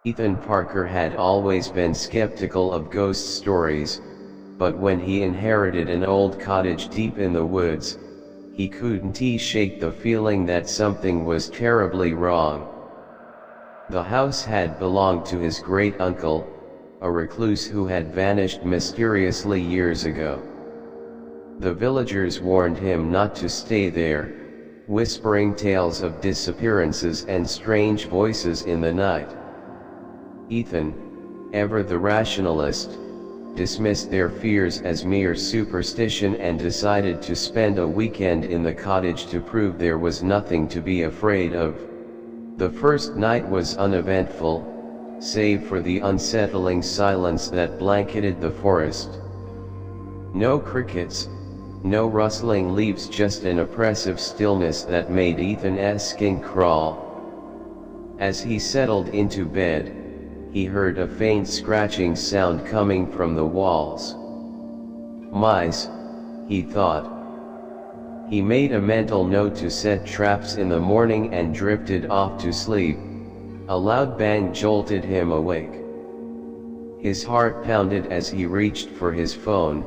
Ethan Parker had always been skeptical of ghost stories, but when he inherited an old cottage deep in the woods, he couldn't shake the feeling that something was terribly wrong. The house had belonged to his great-uncle, a recluse who had vanished mysteriously years ago. The villagers warned him not to stay there, whispering tales of disappearances and strange voices in the night. Ethan, ever the rationalist, dismissed their fears as mere superstition and decided to spend a weekend in the cottage to prove there was nothing to be afraid of. The first night was uneventful, save for the unsettling silence that blanketed the forest. No crickets, no rustling leaves, just an oppressive stillness that made Ethan's skin crawl. As he settled into bed, he heard a faint scratching sound coming from the walls. Mice, he thought. He made a mental note to set traps in the morning and drifted off to sleep. A loud bang jolted him awake. His heart pounded as he reached for his phone,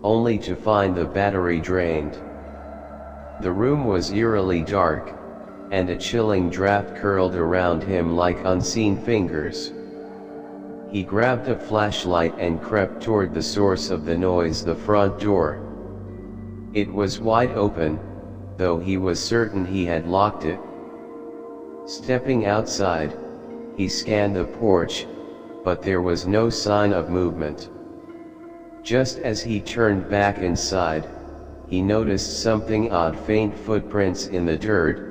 only to find the battery drained. The room was eerily dark, and a chilling draft curled around him like unseen fingers. He grabbed a flashlight and crept toward the source of the noise, the front door. It was wide open, though he was certain he had locked it. Stepping outside, he scanned the porch, but there was no sign of movement. Just as he turned back inside, he noticed something odd: faint footprints in the dirt,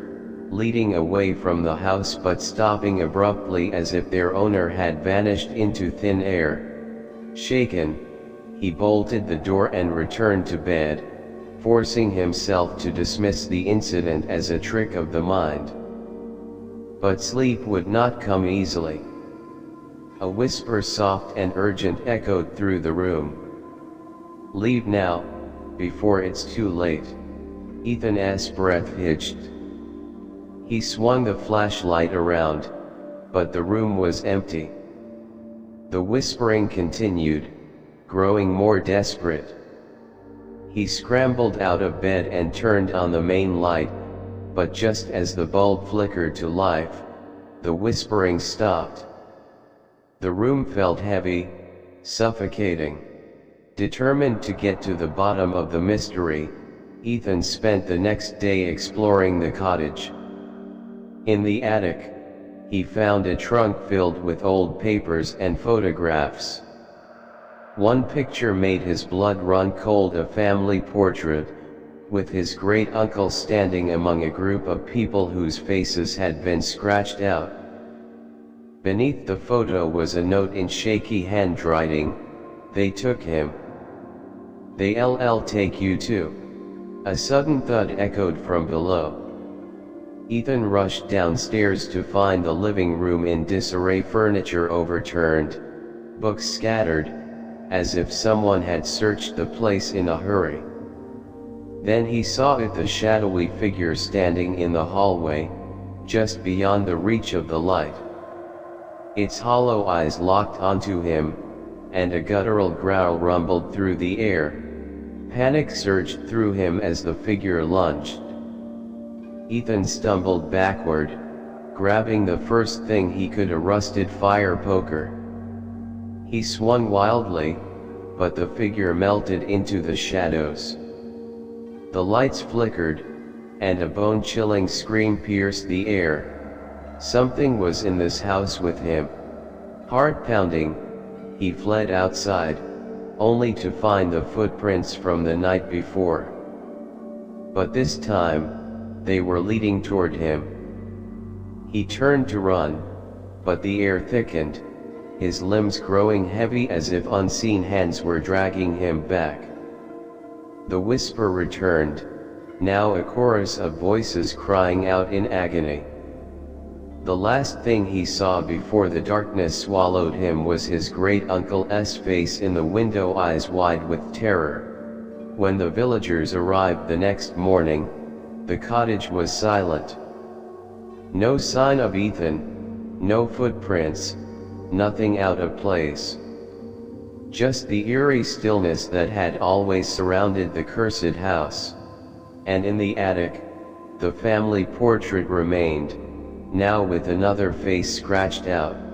leading away from the house but stopping abruptly as if their owner had vanished into thin air. Shaken, he bolted the door and returned to bed, forcing himself to dismiss the incident as a trick of the mind. But sleep would not come easily. A whisper, soft and urgent, echoed through the room. "Leave now, before it's too late." Ethan's breath hitched. He swung the flashlight around, but the room was empty. The whispering continued, growing more desperate. He scrambled out of bed and turned on the main light, but just as the bulb flickered to life, the whispering stopped. The room felt heavy, suffocating. Determined to get to the bottom of the mystery, Ethan spent the next day exploring the cottage. In the attic, he found a trunk filled with old papers and photographs. One picture made his blood run cold: a family portrait, with his great-uncle standing among a group of people whose faces had been scratched out. Beneath the photo was a note in shaky handwriting: "They took him. They'll take you too." A sudden thud echoed from below. Ethan rushed downstairs to find the living room in disarray, furniture overturned, books scattered, as if someone had searched the place in a hurry. Then he saw the shadowy figure standing in the hallway, just beyond the reach of the light. Its hollow eyes locked onto him, and a guttural growl rumbled through the air. Panic surged through him as the figure lunged. Ethan stumbled backward, grabbing the first thing he could, a rusted fire poker. He swung wildly, but the figure melted into the shadows. The lights flickered, and a bone-chilling scream pierced the air. Something was in this house with him. Heart pounding, he fled outside, only to find the footprints from the night before. But this time, they were leading toward him. He turned to run, but the air thickened, his limbs growing heavy as if unseen hands were dragging him back. The whisper returned, now a chorus of voices crying out in agony. The last thing he saw before the darkness swallowed him was his great-uncle's face in the window, eyes wide with terror. When the villagers arrived the next morning, the cottage was silent. No sign of Ethan, no footprints, nothing out of place. Just the eerie stillness that had always surrounded the cursed house. And in the attic, the family portrait remained, now with another face scratched out.